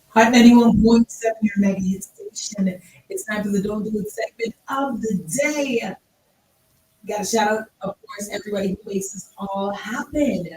Hot 91.7 your mega hit station. It's time for the Don't Do It segment of the day. Got to shout out, of course, everybody who makes this all happen.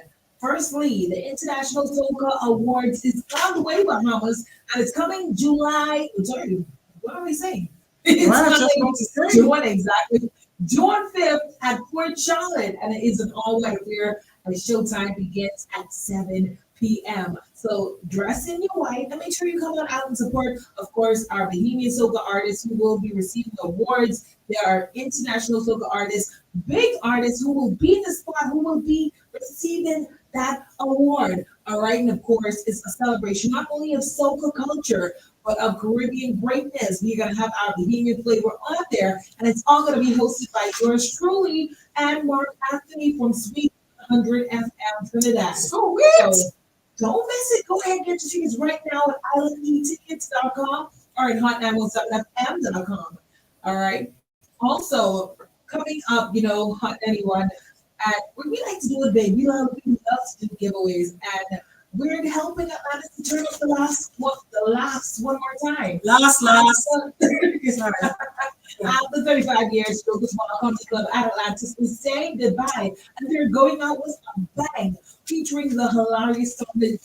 Firstly, the International Soca Awards is on the way, Bahamas, and it's coming July. Sorry, what are we saying? It's Well, that's coming what I'm saying. June, exactly. June 5th at Port Charlotte, and it is an all-white affair. And showtime begins at 7 p.m. So dress in your white and make sure you come on out and support, of course, our Bohemian Soca artists who will be receiving awards. There are international soca artists, big artists who will be in the spot, who will be receiving that award. All right, and of course, it's a celebration not only of soca culture, but of Caribbean greatness. We're gonna have our Bohemian flavor on there, and it's all gonna be hosted by yours truly and Mark Anthony from Sweet 100 FM Trinidad. Sweet. So don't miss it. Go ahead and get your tickets right now at islandetickets.com or at hot917fm.com. All right. Also, coming up, Hot Anyone, we like to do it big. We love to do giveaways, and we're helping Atlantis to turn up the laughs one more time. Last. Sorry. After 35 years, Strokers Mall Country Club at Atlantis is saying goodbye, and they're going out with a bang, featuring the hilarious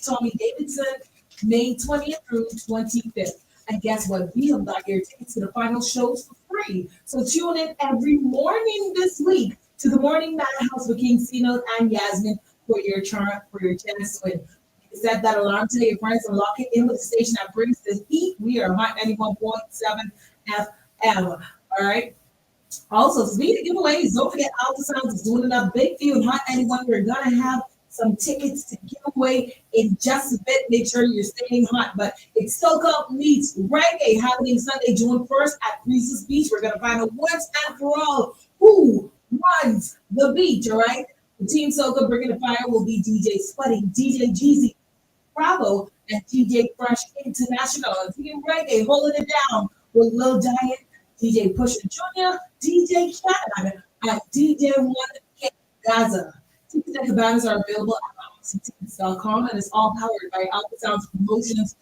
Tommy Davidson, May 20th through 25th. And guess what? We have got your tickets to the final shows for free. So tune in every morning this week to the Morning Madhouse with King Cino and Yasmin for your chance to win. Set that alarm to your friends and lock it in with the station that brings the heat. We are Hot 91.7 FM. All right. Also, speaking of giveaways, don't forget Alpha Sounds is doing another big for you in Hot 91. We're gonna have some tickets to give away in just a bit. Make sure you're staying hot. But it's Soca Meets Reggae happening Sunday, June 1st at Reese's Beach. We're gonna find out once and for all who runs the beach. All right. The Team Soca bringing the fire will be DJ Spuddy, DJ Jeezy, Bravo, and DJ Fresh International. And Team Reggae holding it down with Lil Giant, DJ Pusha Jr., DJ Cat, and DJ One K Gaza. Tickets and cabanas are available at tickets.com, and it's all powered by Alpha Sounds Promotions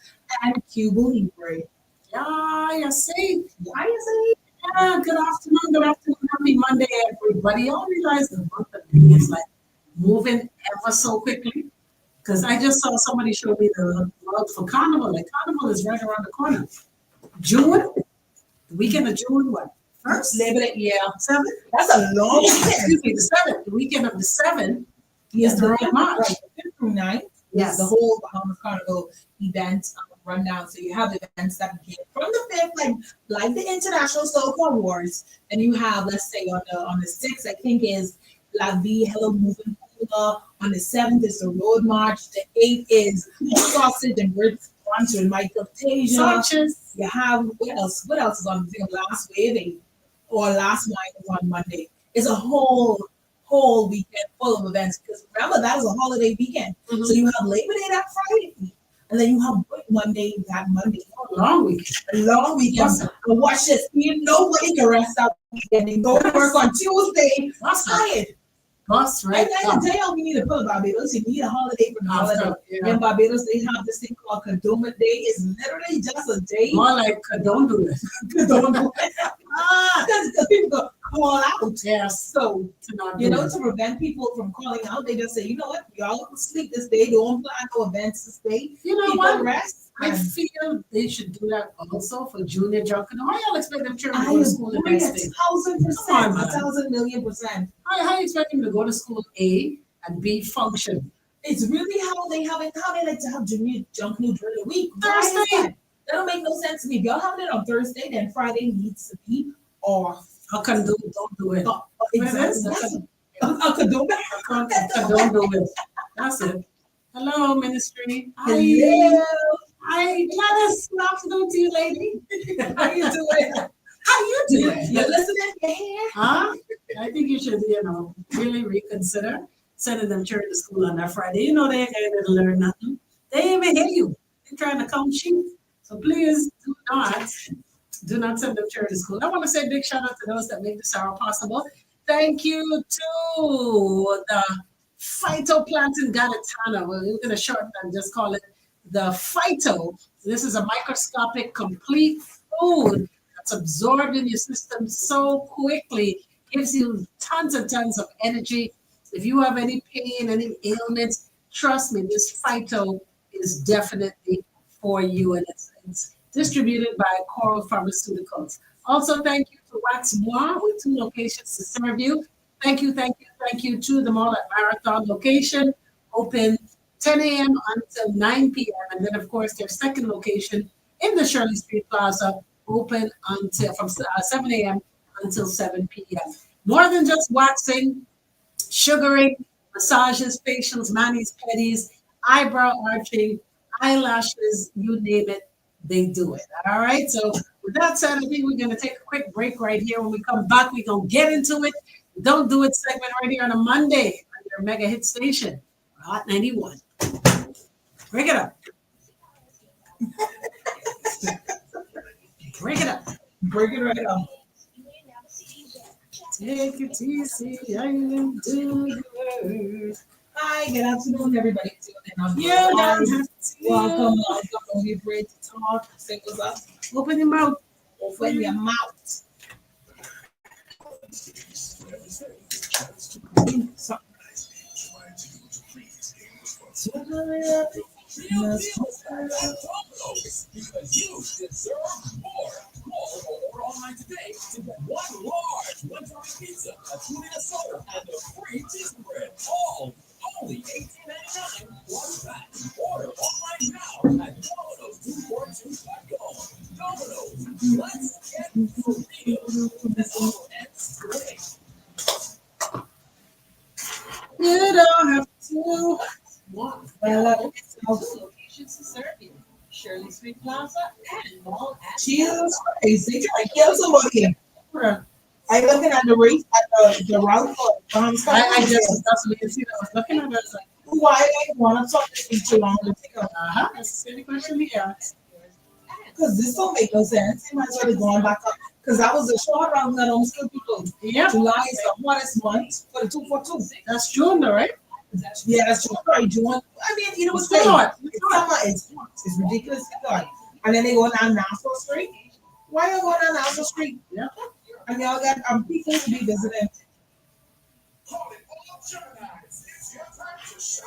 and Cuba Libre. Yeah, you see. Yeah, you see. Yeah, good afternoon. Happy Monday, everybody. I realize the month of May is like moving ever so quickly. Because I just saw somebody show me the route for Carnival. Like Carnival is right around the corner. June, the weekend of June, what? First? Labor Day, yeah. 7th? That's a long weekend. Excuse me, the 7th. The weekend of the 7th Yes, is the right March. Right, the 5th through 9th. Yes. The whole Bahamas Carnival event rundown. So you have events that begin from the 5th, like the International Soca Awards. And you have, let's say, on the 6th, I think is La Vie, Hello Moving Cooler. On the 7th is the Road March. The 8th is Sausage and Bird sponsored Michael Tasia. Sausage. You have, what else? What else is on the last wave or last night is on Monday? It's a whole weekend full of events, because remember that is a holiday weekend. Mhm. So you have Labor Day that Friday, and then you have Monday that Monday. Long weekend. A long weekend. Yes. And watch this. Nobody can rest out weekend and go to work on Tuesday. That's Tired. Bus, right? And the day off you need to put Barbados. You need a holiday for the holiday. Yeah. In Barbados, they have this thing called Kadoma Day. It's literally just a day. More like, don't do it. Kadoma. Because people go call out. Yes. So To not do it. to prevent people from calling out, they just say, you know what, y'all can sleep this day. Don't plan no events this day. You know People what? rest. I feel they should do that also for junior drunken. Why y'all expect them children to I go to school the agree next day? 1,000%. Come on, man. 1,000,000,000%. How you expect them to go to school A and B function? It's really how they like to have junior drunken during the week. Why is Thursday. that? That don't make no sense to me. If y'all having it on Thursday, then Friday needs to be off. How can don't do it? Exactly. I could do that. Don't do it. That's it. Hello, ministry. Hello. Hi, Gladys. Good afternoon to you, lady. How you doing? How you doing? You listening? You hear? Huh? I think you should, really reconsider sending them children to school on that Friday. You know they ain't going to learn nothing. They ain't even hear you. They're trying to count sheep. So please do not send them charity school. I want to say a big shout out to those that make this hour possible. Thank you to the phytoplankton Galatana. We're going to shorten and just call it the phyto. This is a microscopic complete food that's absorbed in your system so quickly, gives you tons and tons of energy. If you have any pain, any ailments, trust me, this phyto is definitely for you, and it's distributed by Coral Pharmaceuticals. Also, thank you to Wax Moi with 2 locations to serve you. Thank you to the Mall at Marathon location, open 10 a.m. until 9 p.m. And then, of course, their second location in the Shirley Street Plaza, open until from 7 a.m. until 7 p.m. More than just waxing, sugaring, massages, facials, manis, pedis, eyebrow arching, eyelashes, you name it, they do it. All right. So with that said, I think we're going to take a quick break right here. When we come back, we're going to get into it. Don't Do It segment right here on a Monday on your mega hit station, Hot 91. Break it up. Break it up. Break it right up. Take it easy, island do Hi, good afternoon, everybody. You don't have to. Welcome. Don't be afraid to talk. Say what's up. Open your mouth. Open your mouth. Because you deserve more. Call or order online today to get 1 large one-time pizza, a 2-liter soda, and a free pizza bread. All only $18.99 one pack. Order online now at Domino's242.com. Domino's, let's get real. This all ends today. You don't have to. One. Well, Locations to serve you. Shirley Street Plaza and Mall at Jesus Christ, they trying to kill somebody. I'm looking at the race at the route for I just that's what you see. I was looking at it. I was like, why they want to talk to me too long to take up? that's the same question he asked. Because this don't make no sense. They might as well be going back up. Because that was a short round that almost killed people. Yeah, July is the hottest month for the 242. that's June, though, right? Yeah, that's true. Sorry, June. I mean, you know what's It's crazy? hot. It's summer. It's hot. It's ridiculously hot. And then they go down Nassau Street. Why you going down Nassau Street? Yeah. And y'all got people to be visiting.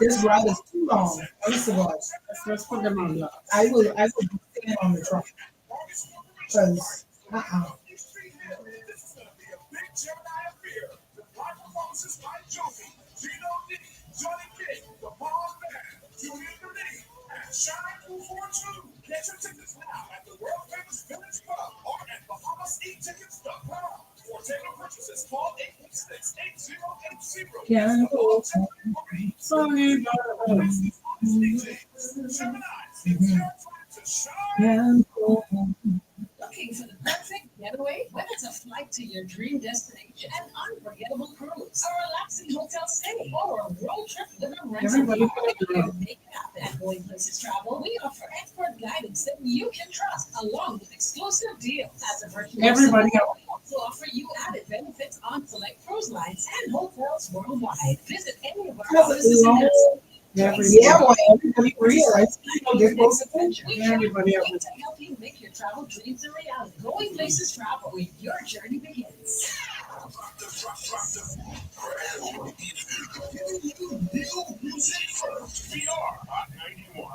This ride is too long. Honest to God. Let's put them on. I would be sitting on the truck. Because Get your tickets now at the world famous Village Pub or at BahamasEatTickets.com. For table purchases, call 816-8080. can't go. Sorry, Can't go. looking for the perfect getaway? Whether it's a flight to your dream destination, an unforgettable cruise, a relaxing hotel stay, or a road trip with a rental Everybody car, put it we'll make it happen. At Going Places Travel, we offer expert guidance that you can trust, along with exclusive deals. As a virtual Everybody we also offer you added benefits on select cruise lines and hotels worldwide. Visit any of our That's offices in long. Nassau. Yeah, well, everybody realized, they're supposed to think. Everybody else. To help you make your travel dreams a reality. Going Places Travel, where your journey begins. New music first. We are Hot 91.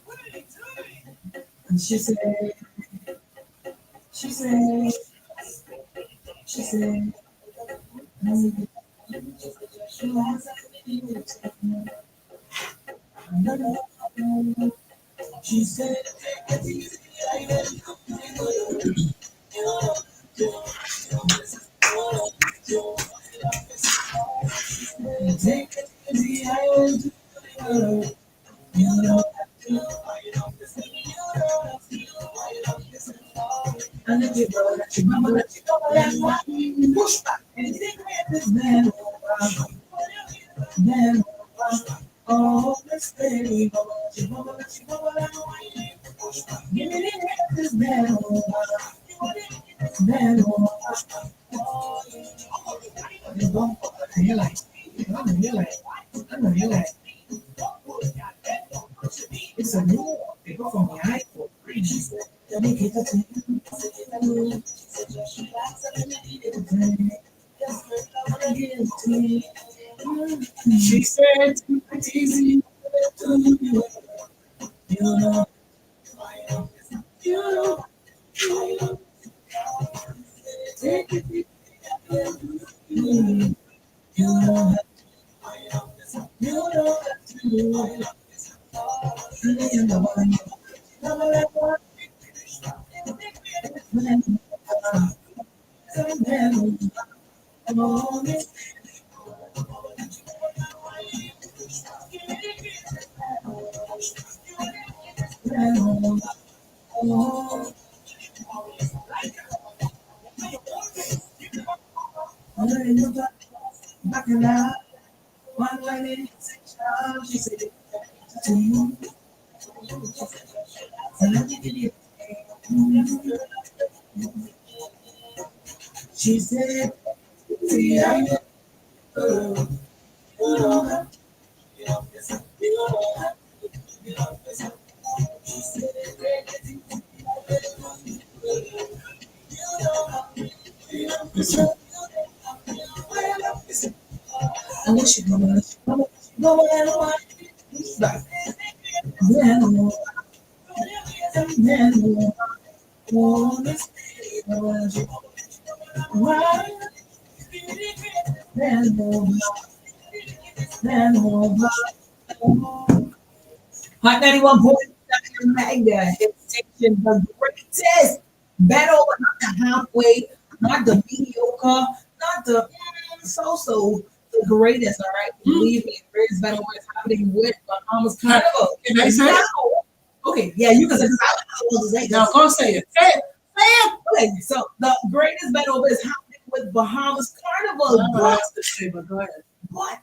What are they doing? And she said, she said, take it easy, I will do it. You know, and if you go, let you mama, let you go, that's why you push back. And you think this man, oh, let's stay. Give me this man, man, it's a new people from the iPhone. Let me get she said, it's easy to you know, you know, take it, you know, you know, back in that one line she said to you. She said, yeah, I wish you know back. Hot 91.7 Mega hit station, the greatest battle, not the halfway, not the mediocre, not the so-so, the greatest, all right? Believe me, the greatest battle is happening with Bahamas Carnival. Can I say it? Now, okay, yeah, you can say it, 'cause I was to say Now this. go say it. Say it. Say it. Okay, so the greatest battle is happening with Bahamas Carnival. But go ahead. What?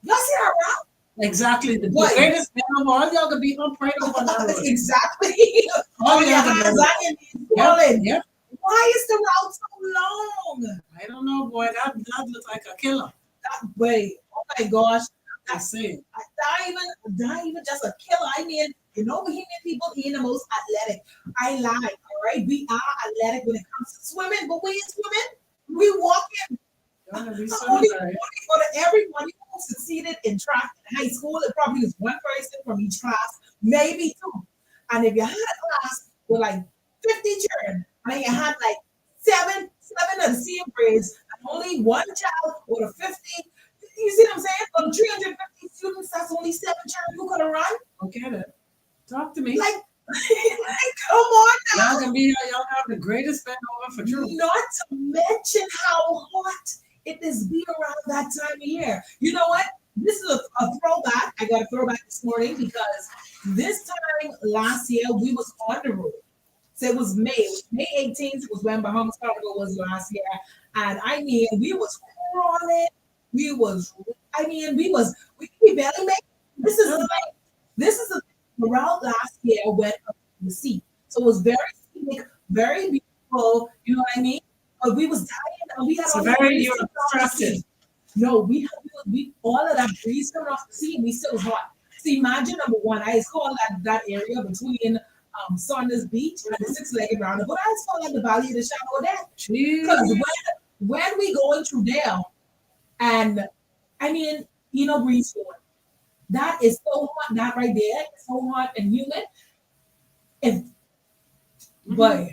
Y'all see that route? Exactly. The What? greatest man of all, y'all could be up right over on that road. Exactly. All Oh, your y'all hands could on your knees, falling. Yep. Why is the route so long? I don't know, boy. That looks like a killer. Wait, oh my gosh. I see it. Not even just a killer. I mean, Bohemian people ain't the most athletic. I lie, all right? We are athletic when it comes to swimming, but we ain't swimming. We walking. Y'all gonna be so Only sorry. for everybody who succeeded in track in high school, it probably was one person from each class, maybe two. And if you had a class with like 50 children, and then you had like seven of the same grades, and only one child with a 50, you see what I'm saying? From 350 students, that's only 7 children who could have run. Okay, then. Talk to me. Like, come on now. Y'all gonna be y'all have the greatest fan over for true. Not to mention how hot it is be around that time of year. You know what? This is a throwback. I got a throwback this morning because this time last year we was on the road. So it was May. It was May 18th was when Bahamas Carnival was last year. And I mean, we was crawling. We barely made. This is the route last year went up the sea. So it was very scenic, very beautiful. You know what I mean? But we was dying, and we had So all very the you're distracted. No, we all of that breeze coming off the sea, and we still was hot. So imagine number one, I just call that area between Saunders Beach and the six-legged roundabout. But I just call that the Valley of the Shadow of Death. Because when we going through there, and I mean, breeze flowing. That is so hot, that right there, it's so hot and humid. And but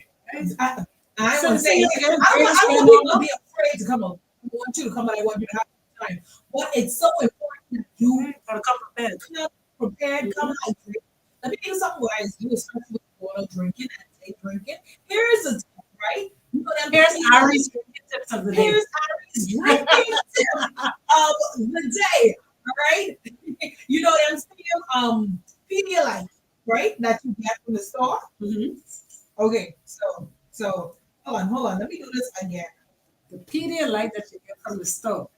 I So want to say, see, I again, don't want people to be afraid to come up. I want you to come, but I want you to have time. But it's so important that you gotta come prepared. come prepared, come hydrated. Let me tell you something what I do, especially with water drinking and day drinking. Here's a tip, right? You know them Here's people- Ari's tips of the day. Here's Ari's drinking tip of the day. All right. You know them same Pedialyte, right? That you get from the store. Mhm. Okay, so hold on. Let me do this again. The Pedialyte that you get from the store.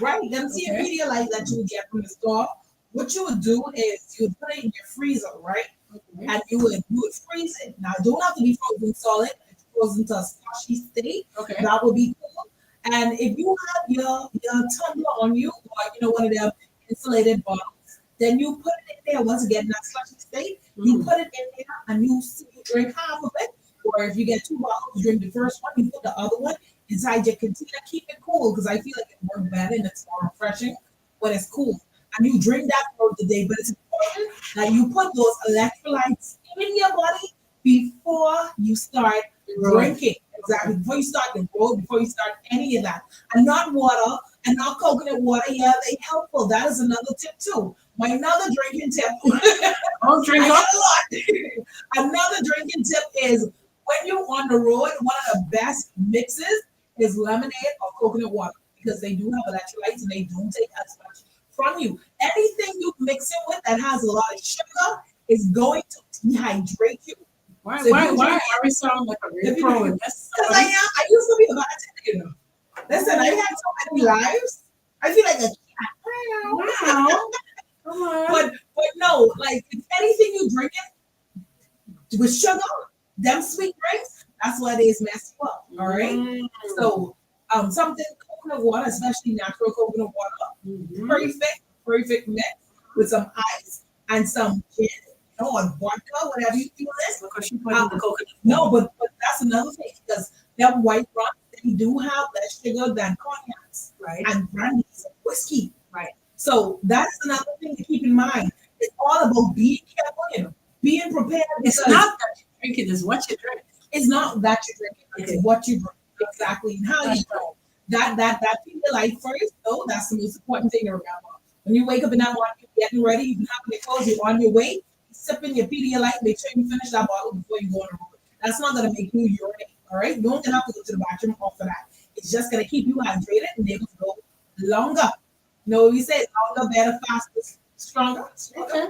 Right? Them same Okay. Pedialyte that you would get from the store. what you would do is you would put it in your freezer, right? Okay. And you would freeze it. Now, it don't have to be frozen solid. It's frozen to a slushy state. Okay. That would be cool. And if you have your tumbler on you, or one of them insulated bottles, then you put it in there. Once again, in that slushy state, you Mhm. put it in there, and you drink half of it. Or if you get 2 bottles, you drink the first one, you put the other one inside your container. Keep it cool, because I feel like it works better and it's more refreshing when it's cool. And you drink that throughout the day. But it's important that you put those electrolytes in your body before you start drinking. Exactly. Before you start the road, before you start any of that. And not water and not coconut water. Yeah, they helpful. That is another tip too. My another drinking tip. Don't drink I up. got a lot. Another drinking tip is when you're on the road, one of the best mixes is lemonade or coconut water, because they do have electrolytes and they don't take as much from you. Anything you mix it with that has a lot of sugar is going to dehydrate you. Why So if you why drink- are we sound like a real if you- pro in this? Because I used to be a bartender. Listen, I had so many lives. I feel like a Wow. Come on. but no, like if anything you drink it with sugar, them sweet drinks, that's why they mess you up. All right. Mm. So something coconut water, especially natural coconut water, Mhm. perfect mix with some ice and some gin, or vodka, whatever you feel is. Because she put in the coconut. No, but that's another thing, because them white rum, they do have less sugar than cognacs Right. and brandies and whiskey. Right. So that's another thing to keep in mind. It's all about being careful, being prepared. It's because not that you drink it, it's what you drink. it's not that you drink it, Okay. it's what you drink. Exactly. And how you That's drink. That Pedialyte first, though, that's the most important thing to remember. When you wake up in that morning, you're getting ready, you have your clothes, you're on your way, sipping your Pedialyte, make sure you finish that bottle before you go on the road. That's not gonna make you urinate, all right? You don't have to go to the bathroom for that. It's just gonna keep you hydrated and able to go longer. You know what we say? Longer, better, faster, stronger. Okay.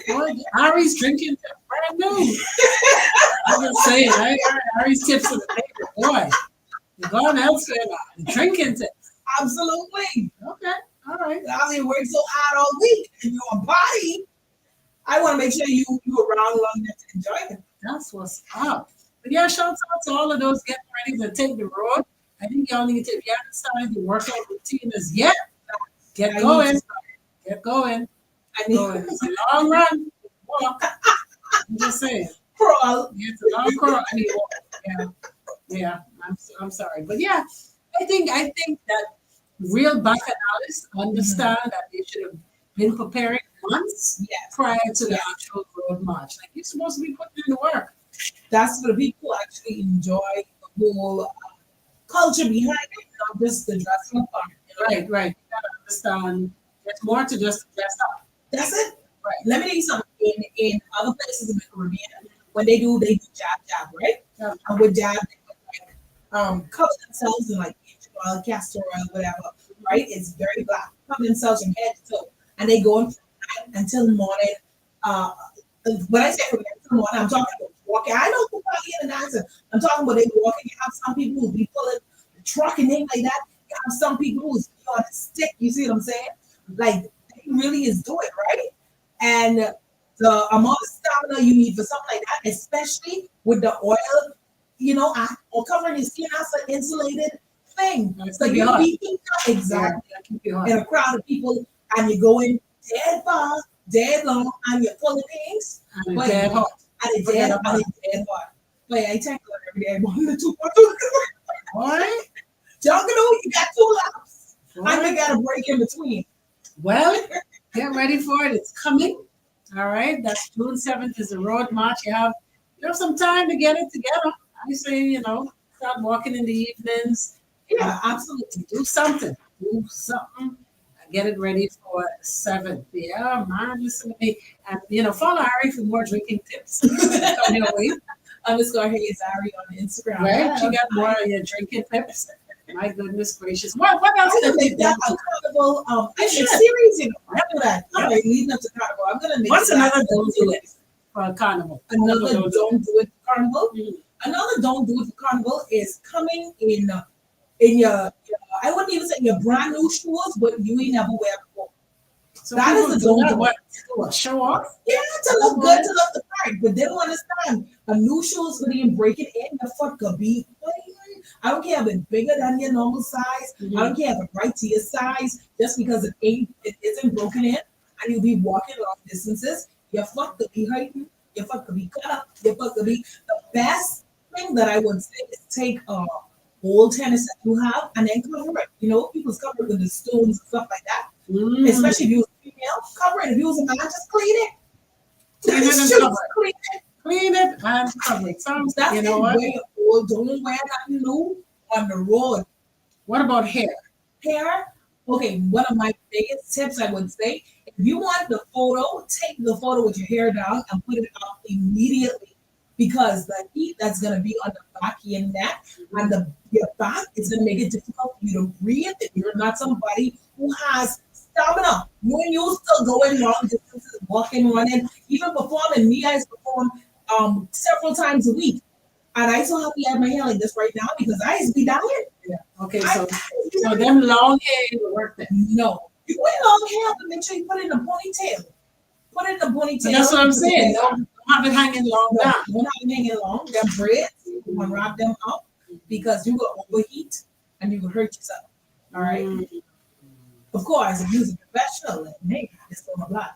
Boy, Ari's drinking brand new. I'm just saying, Ari's tips of the day, boy. You're going elsewhere now. Drinking tips. Absolutely. Okay. All right. I mean, work so hard all week and you're on party. I want to make sure you around long enough to enjoy it. That's what's up. But yeah, shout out to all of those getting ready to take the road. I think y'all need to, if you haven't started your workout routine as yet, get going. Get going. I need Going. It's a long run. Walk. I'm just saying. crawl. It's a long crawl. I mean, walk. Yeah. Yeah. I'm sorry. But yeah, I think that real bacchanalists understand that they should have been preparing months Yes. prior to the actual road march. Like, you're supposed to be putting in the work. That's for the people who actually enjoy the whole culture behind it, not just the dressing up part. Right. You gotta understand there's more to just dress up. That's it. Right. Let me tell you something. In other places in the Caribbean, when they do jab, right? Yeah. And with jab, they would, cover themselves in like oil, castor oil, whatever, right? It's very black. Cover themselves from head to toe, and they go in from night until morning. When I say from night until morning, I'm talking about walking. I know people out here in the night. I'm talking about they walking. You have some people who be pulling the truck and things like that. You have some people who's on a stick. You see what I'm saying? Like, they really is doing it, right? And the amount of stamina you need for something like that, especially with the oil, or covering your skin, that's an insulated thing. It's So gonna be you're hot. beating exactly Yeah, keep you hot. in a crowd of people, and you're going dead far, dead long, and you're pulling things, And Wait. it's dead hot. and it's Forget dead, about and it's dead hard. But I take it every day. One to two. All right. Jungle, you got 2 laps, All and you right. got a break in between. Well, get ready for it. It's coming. All right. That's June 7th is the road march. You have some time to get it together. I say, start walking in the evenings. Yeah, absolutely. Do something. Get it ready for 7th. Yeah, man, listen to me. And, follow Ari for more drinking tips. Come your way. _Hayes Ari on Instagram. Right? You got more of your drinking tips. My goodness gracious. What else I'm can gonna we make do? that a carnival You should. series, After that. Yeah. All right, leading up to carnival. I'm gonna make What's that another a don't do series. it for a carnival? Another don't do it for carnival. Mhm. Another don't do it for carnival is coming in your I wouldn't even say your brand new shoes, but you ain't never wear before. So That people is a do don't that, do. what, show off? Yeah, to look good, to look the part, but they don't understand. A new shoes for them break it in the fuck could be. I don't care if it's bigger than your normal size. I don't care if it's right to your size. Just because it isn't broken in, and you'll be walking long distances, your foot could be hurting. Your foot could be cut up. Your foot could be the best thing that I would say is take old tennis that you have and then cover it. You know, people's cover it with the stones and stuff like that. Especially if you was a female, cover it. If you was a man, just clean it. Clean it and Just cover it. clean it. Clean it and cover it. Sounds, That's you know it. what? Wear old, don't wear nothing new on the road. What about hair? Hair. Okay, one of my biggest tips I would say, if you want the photo, take the photo with your hair down and put it up immediately. Because the heat that's gonna be on the back of your neck and your back is gonna make it difficult for you to breathe if you're not somebody who has stamina. When you still going long distances, walking, running, even performing, me, I used to perform several times a week. And I so happy I have my hair like this right now because I used to be dying. Okay, I- so them long hair ain't worth it. No. You wear long hair, but make sure you put it in a ponytail. Put it in a ponytail. So that's what I'm saying. Don't have it hanging long No, down. don't have them hanging long. Them braids, you want to wrap them up because you will overheat and you will hurt yourself. All right. Of course, if you're a professional, like me, it's gonna apply.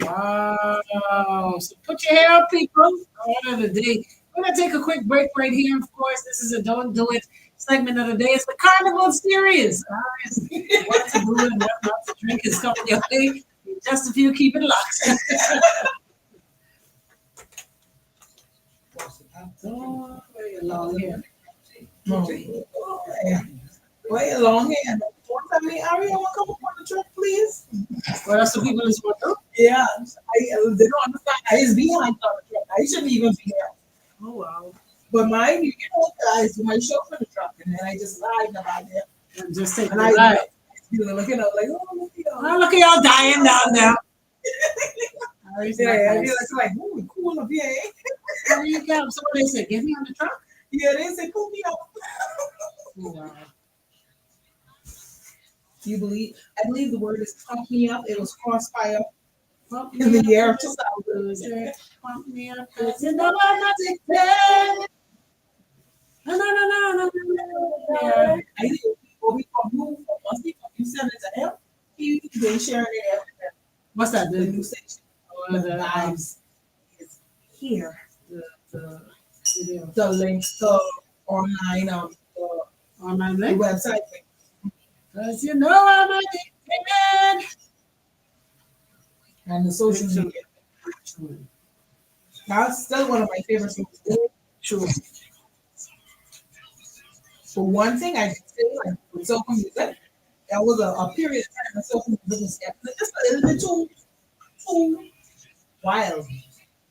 Wow. So put your hair up, people. All of the day. We're gonna take a quick break right here. Of course, this is a Don't Do It segment of the day. It's the Carnival Series. What to do and what not to drink is coming your way. Just a few, keep it locked. Oh, very long hair. Wait, long hair. One time, Ari, I want to come up on the truck, please. What else do people just want to? Yeah, they don't understand. I is behind on the truck. I shouldn't even be there. Oh, wow. But mine, you know, guys, do my show for the truck, and then I just lied about it. And just take And the I ride. you know, looking up like, oh, look at y'all. Oh, look at y'all dying down there. Ari's not Yeah, nice. you're like, oh, we cool up here, eh? There you go. So what they said, get me on the truck. Yeah, they say, pull me up. Oh, wow. You believe? I believe the word is pump me up. It was crossfire Pump in me the year of up, 2000. pump me up, 'cause you know I'm not addicted. No, no, no, no, no, no. Yeah. I think what we call move, once you send it to him, they sharing it everywhere. What's that? The The, new section, the, the vibes is here. the video. The link to online, the Online link. website. 'Cause you know I'm addicted. And the social media. That's still one of my favorite things. Sure. For one thing, I can say, like, with soca music, that was a period of time when soca music was just a little bit too wild.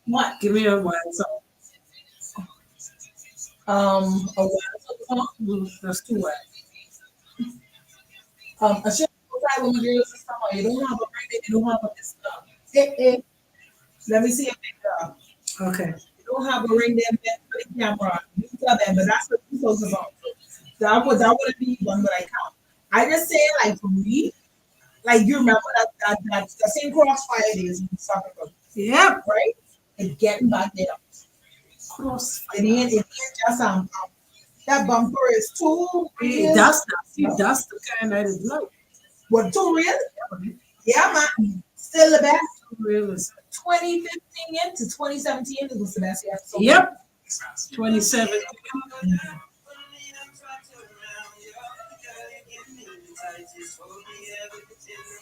What? Give me a one. So, A wild song? that's too wet. A shit outside when the girls is talking, you don't have a ring, you don't have a this stuff. Let me see if they Okay. you don't have a ring there, man, put the camera on. You tell them, but that's what you supposed about. That wouldn't be one that I count. I just say, like, for me, like, you remember that same crossfire days we was talking about, Yep. right? And getting back there. Cross. It ain't just that bumper is too real. That's the kind that is low. What, too real? Yeah, man. Still the best. Real is 2015 into 2017 it was the best year. So Yep. 27.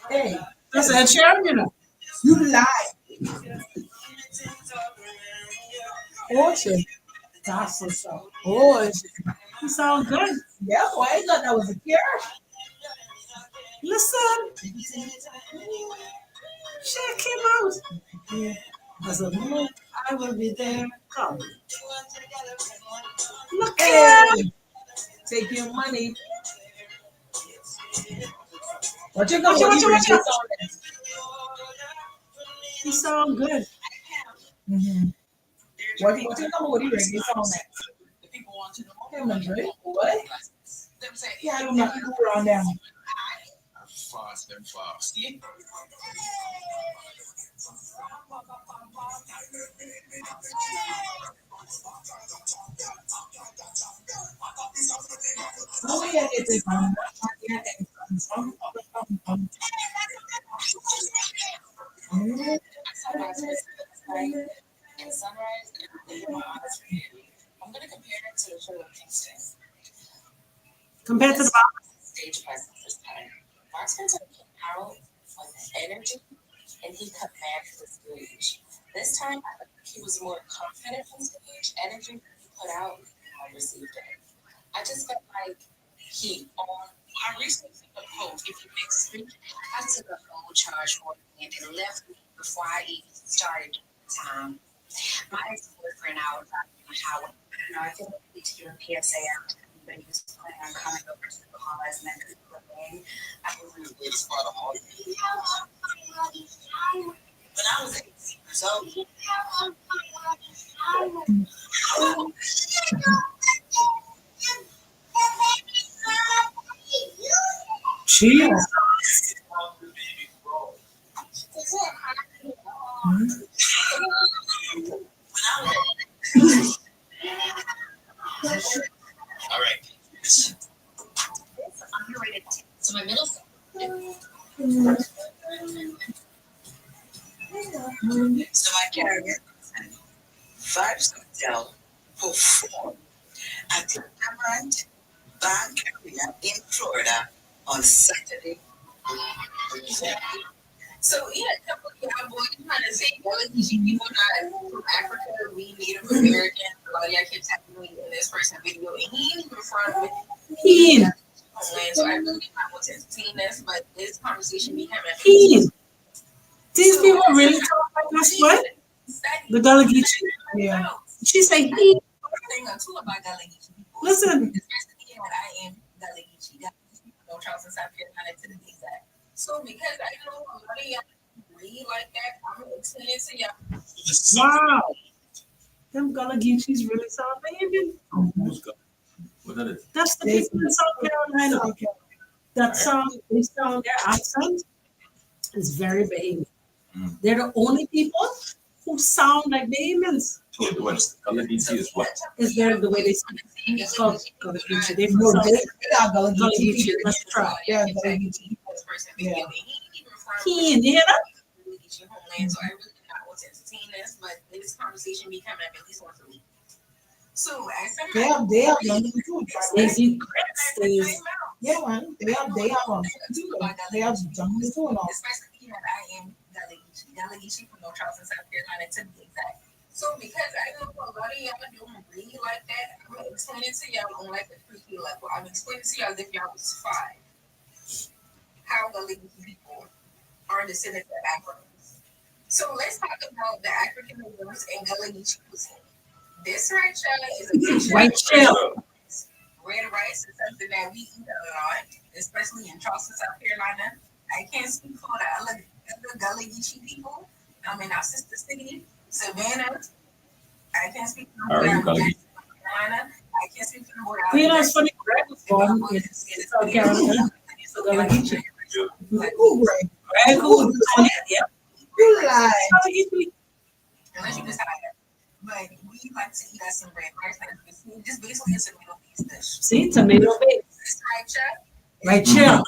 Hey, That's Ed Sheeran, you know. you lie. Oh shit. That's what's up. Oh shit. You sound good. Yeah, boy, I thought that was a cure. Listen. Check him out. As a woman, I will be there. Come. Look at him. Take your money. What you got? Watch it, watch it, watch it. it. You sound good. Mm-hmm. What you got? What you ready? It's on that. Him and Drake, what? Yeah, I don't know. Who around them? fast, them fast. Oh yeah, it is. And Sunrise, in my honest review, I'm gonna compare it to the show of Kingston. Compared to the Stage presence this time. Mark Spencer came out with energy and he commanded the stage. This time, I think he was more confident on stage. Energy that he put out, I received it. I just felt like he on. I recently took a post. If you make speech, I took a whole charge for it and it left me before I even started the time. My ex-boyfriend, I was how I don't know. I feel like we need to do a PSA out to everybody who's planning on coming over to the Bahamas and then to the thing. I was in a good spot of all. When I was 18 years old. Cheers. All right. It's underrated. So my middle school. So my carrier, Vibes Hotel, performed at the Amarant Bank Arena in Florida on Saturday. So yeah, a couple of y'all boys trying to say, well, people not from Africa, we Native American, a lot of y'all kept telling me in this person video, and he ain't even from Keen. So I really not want to entertain this, but this conversation became a Keen. These people really talk like us, what? The Gullah Geechee. Yeah. She say, he. Thing on too about Gullah Geechee people. Listen. Especially when I am Gullah Geechee. Gullah Geechee people know Charles and South Carolina to the exact. So because I know a lot of y'all read like that, I'm gonna explain it to y'all. Wow. Them Gullah Geechees really sound baby. What that is? That's the people in South Carolina. That sound, they sound, their accent is very Bahamian. They're the only people who sound like Bahamians. Gullah Geechee is what? Is there the way they sound? It's called Gullah Geechee. They're from No, South they are Gullah Gullah Geechee. Geechee. Let's try. Yeah, Gullah Geechee. Yeah. Keen, you hear that? Homeland, so I really did not want to entertain this, but this conversation be coming up at least once a week. So as They have Gullah Geechee. Stacey Christie's. Yeah, man. They have jungle too and all. especially you know, I am Gullah Geechee from North Charleston, South Carolina, to be exact. So because I know a lot of y'all don't read like that, I'm gonna explain it to y'all on like a freaky level. I'm explaining to y'all as if y'all was 5. How Gullah Geechee people are descendants of Africans. So let's talk about the African Americans and Gullah Geechee cuisine. This right child is a picture. Right chill. Red rice is something that we eat a lot, especially in Charleston, South Carolina. I can't speak for the other Gullah Geechee people. I'm in our sister city, Savannah. I can't speak for North Carolina. I can't speak for North You know, it's funny. Greg was born in South Carolina. So Gullah Geechee. Who, Greg? Greg, who was 20, yeah. You lie. Gullah Geechee. Unless you decide that. But we like to eat us some red rice. Like, just basically it's a Middle East dish. See, tomato base. This right chef. Right chill.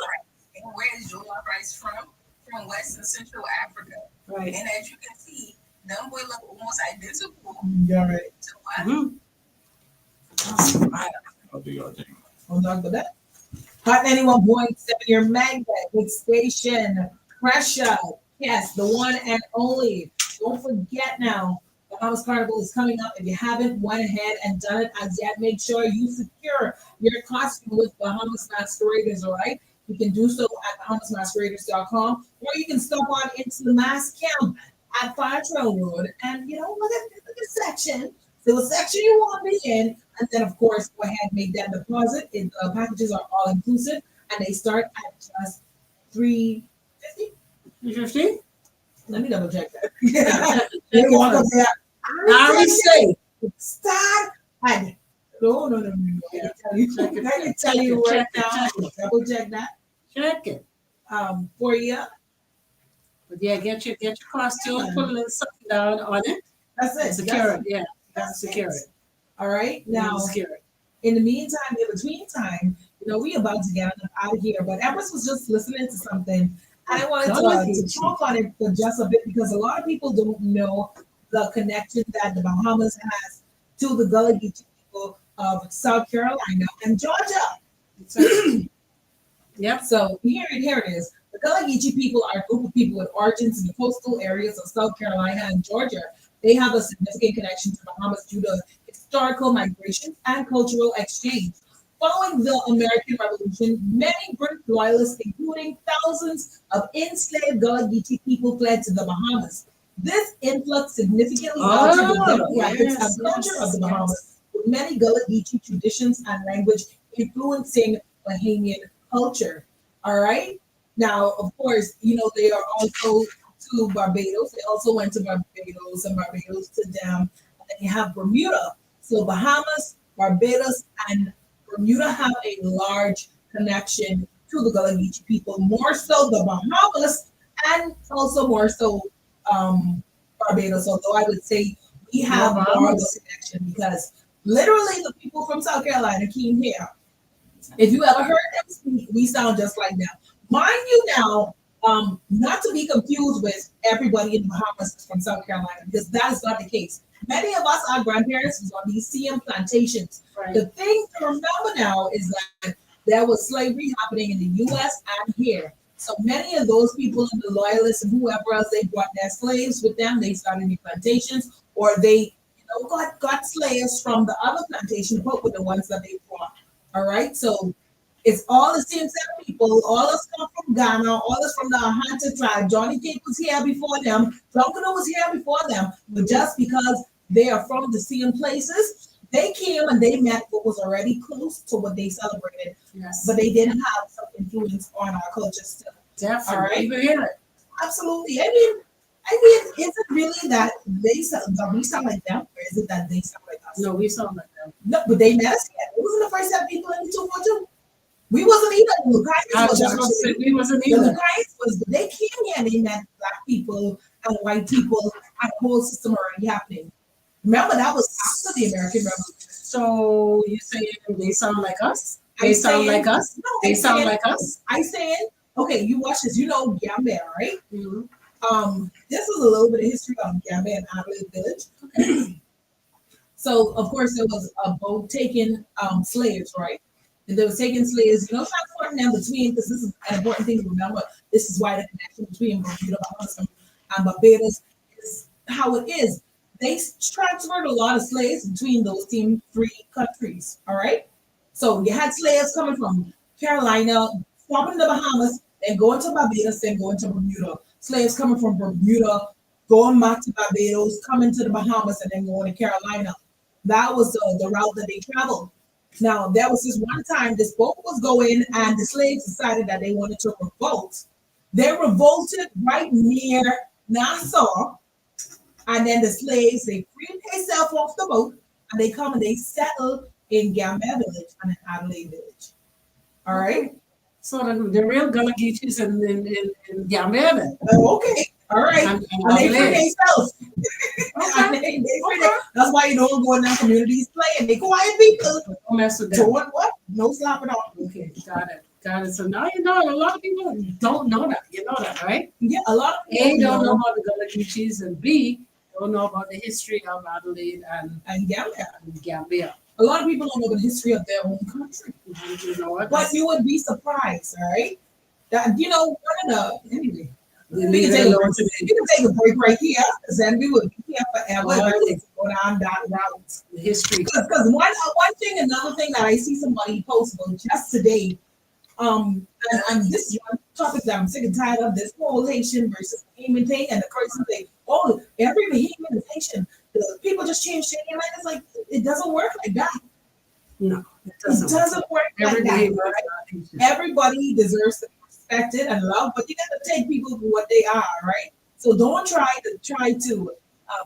And where is jollof rice from? From West and Central Africa. Right. And as you can see, them boy look almost identical Yeah, right. to what? Mm-hmm. I'll do your thing. Hold on to that. Hot 91.7, your magnet with station pressure. Yes, the one and only. Don't forget now, Bahamas Carnival is coming up. If you haven't went ahead and done it as yet, make sure you secure your costume with Bahamas Masqueraders, all right? You can do so at bahamasmasqueraders.com, or you can stop on into the mass camp at Fire Trail Road and, you know, look at the section. So the section you want to be in, and then, of course, go ahead and make that deposit. Packages are all inclusive, and they start at just $350. 350? Let me double check that. They walk up there. I already say. Start at no. Let me tell you right now. Double check that. Check it. for you. But yeah, get your costume, put a little something down on it, That's it. and secure it. Yeah, that's secure it. All right. Now, secure it. in the meantime, in between time, we about to get out of here. But Empress was just listening to something, and I wanted to talk on it for just a bit because a lot of people don't know the connection that the Bahamas has to the Gullah Geechee people of South Carolina and Georgia. Yep. So here it is. The Gullah Geechee people are a group of people with origins in the coastal areas of South Carolina and Georgia. They have a significant connection to Bahamas due to historical migration and cultural exchange. Following the American Revolution, many British loyalists, including thousands of enslaved Gullah Geechee people, fled to the Bahamas. This influx significantly altered the demographics and culture of the Bahamas, with many Gullah Geechee traditions and language influencing Bahamian culture. All right. Now, of course, they are also to Barbados. They also went to Barbados and Barbados to them. And then you have Bermuda. So Bahamas, Barbados, and Bermuda have a large connection to the Gullah Geechee people, more so the Bahamas and also more so Barbados, although I would say we have more of a connection because literally the people from South Carolina came here. If you ever heard them speak, we sound just like them. Mind you now, not to be confused with everybody in the Bahamas from South Carolina, because that is not the case. Many of us, our grandparents, was on these CM plantations. Right. The thing to remember now is that there was slavery happening in the U.S. and here. So many of those people and the loyalists and whoever else, they brought their slaves with them. They started new plantations, or they got slaves from the other plantation, but with the ones that they brought. All right, so it's all the same set of people. All us come from Ghana. All us from the Ahanta tribe. Johnny Cake was here before them. Drunkard was here before them. But just because they are from the same places, they came and they met what was already close to what they celebrated. Yes. But they did have some influence on our culture still. Definitely. All right. Yeah. Absolutely. I mean, is it really that we sound like them, or is it that they sound like us? No, we sound like them. No, but they met us yet. It wasn't the first set of people in the 242. We wasn't either. The Lucayans we wasn't either. The Lucayans was, they came here and they met black people and white people, and the whole system already happening. Remember, that was after the American Revolution. So you saying they sound like us? They sound like us? No, they sound like us? I saying, okay, you watch this. You know Gambia, right? Mm-hmm. This is a little bit of history on Gambia and Adelaide Village. Okay. So, of course, there was a boat taking slaves, right? And they were taking slaves, transporting them between, because this is an important thing to remember. This is why the connection between Bermuda, Bahamas, and Barbados is how it is. They transferred a lot of slaves between those three countries, all right? So you had slaves coming from Carolina, stopping in the Bahamas, then going to Barbados, then going to Bermuda. Slaves coming from Bermuda, going back to Barbados, coming to the Bahamas, and then going to Carolina. That was the route that they traveled. Now, there was this one time this boat was going and the slaves decided that they wanted to revolt. They revolted right near Nassau. And then the slaves, they freed themselves off the boat and they come and they settle in Gambia Village and in Adelaide Village. All right? So the real Gullah Geechees in Gambia then. Okay. All right. And they free themselves. That's why you don't go in that communities playing. They quiet people. Don't mess with them. Doing what? No slapping off. Okay, got it. So now you know it. A lot of people don't know that. You know that, right? Yeah, a lot of people A, don't know about the Gullah Geechees, and B, don't know about the history of Adelaide and Gambia. A lot of people don't know the history of their own country. You know what? But you would be surprised, all right? That anyway. We can take a break right here, because then we would be here forever. Go down that route. The history. Because another thing that I see somebody post about just today, and this is one topic that I'm sick and tired of, this whole Haitian versus Bahamian thing, and the person saying, oh, every Bahamian is Haitian. The people just change their name. It's like, it doesn't work like that. No, it doesn't work like that. Right? Everybody deserves to be respected and loved, but you got to take people for what they are, right? So don't try to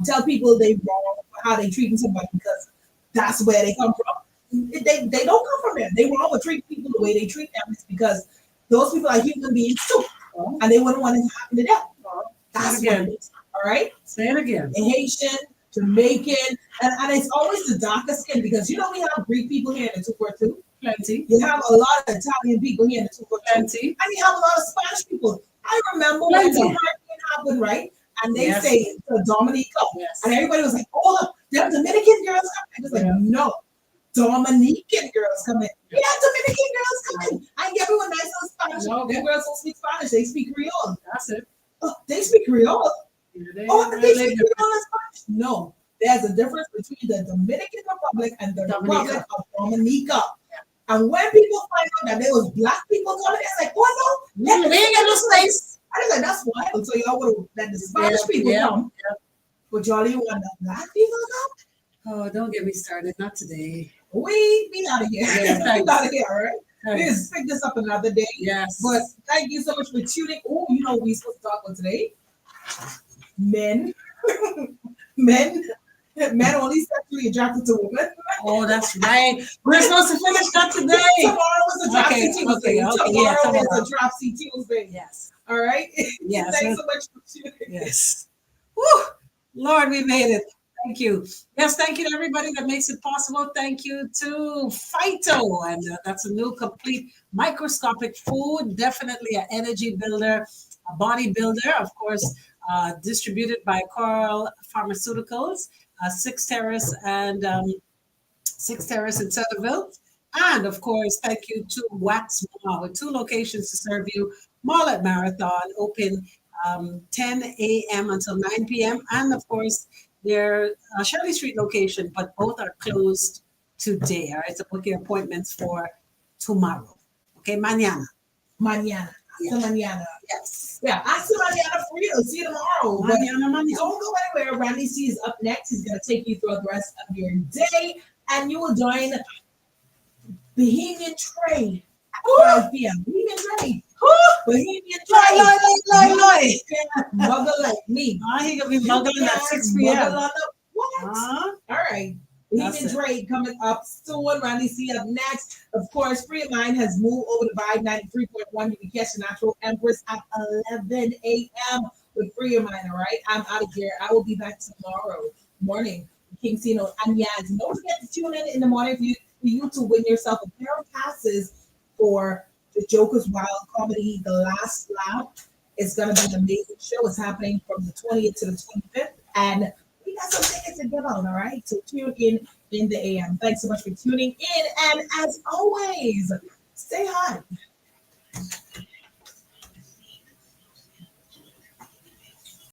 tell people they wrong for how they treating somebody, because that's where they come from. They don't come from there. They wrong for treating people the way they treat them. It's because those people are human beings too. Oh, and they wouldn't want it to happen to them. oh. That's Say it what again. it is. All right. Say it again. Haitian, Jamaican, and it's always the darker skin because you know we have Greek people here in the 242. Plenty. You have a lot of Italian people here in the 242. Plenty. And you have a lot of Spanish people. I remember when the Plenty. hurricane happened, right? And they Yes. say the Dominica. Yes. And everybody was like, oh, them Dominican girls coming. I was like, Yeah. no, Dominican girls coming. Yeah, Dominican girls coming. I get everyone nice little Spanish. No. Them girls don't speak Spanish, they speak Creole. That's it. Oh, they speak Creole. They- Oh, they they live speak there. Creole and Spanish. No, there's a difference between the Dominican Republic and the Dominica. Republic of Dominica. And when people find out that there was black people coming, it's like, oh no, We ain't got no space. I was like, that's wild. So y'all would have let the Spanish Yeah, people yeah, come, but y'all you want the black people come? Oh, don't get me started. Not today. We be out of here. Yeah, Be thanks. out of here, all right? We'll Thanks. pick this up another day. Yes. But thank you so much for tuning. Oh, you know what we supposed to talk about today? Men. Men. Men only sexually attracted to women. Oh, that's right. We're supposed to finish that today. Tomorrow is a Dropsy Okay, Tuesday. okay, yeah, Tomorrow is tomorrow. a Dropsy Tuesday. Yes. All right? Yes. Thanks so much for tuning in. Yes. Woo! Lord, we made it. Thank you. Yes, thank you to everybody that makes it possible. Thank you to Phyto, and that's a new complete microscopic food, definitely an energy builder, a body builder, of course, distributed by Coral Pharmaceuticals, Sixth Terrace and Sixth Terrace in Centerville. And of course, thank you to Wax Mall with 2 locations to serve you. Mall at Marathon, open 10 a.m. until 9 p.m. And of course, their Shirley Street location, but both are closed today. All right, so book your appointments for tomorrow. Okay, mañana. Mañana. Yeah. Hasta mañana. Yes. Yeah, hasta mañana for real. See you tomorrow. But Mañana, mañana. don't go anywhere. Randy C is up next. He's going to take you throughout the rest of your day. And you will join Bohemian Trade at 5 p.m. Bohemian Trade. Bohemian Trade. Mother like me. He gonna be You muggling at guys 6 p.m. muggle on the- What? Huh? All right. That's Bohemian it. Trade coming up soon. Randy C up next. Of course, Free of Mind has moved over to Vibe 93.1. You can catch the Natural Empress at 11 a.m. with Free of Mind. All right. I'm out of here. I will be back tomorrow morning. King Sino and Yaz. Don't forget to tune in the morning for you to win yourself a pair of passes for the Joker's Wild Comedy, The Last Laugh. It's going to be an amazing show. It's happening from the 20th to the 25th. And we got some tickets to give out, all right? So tune in the AM. Thanks so much for tuning in. And as always, stay hot.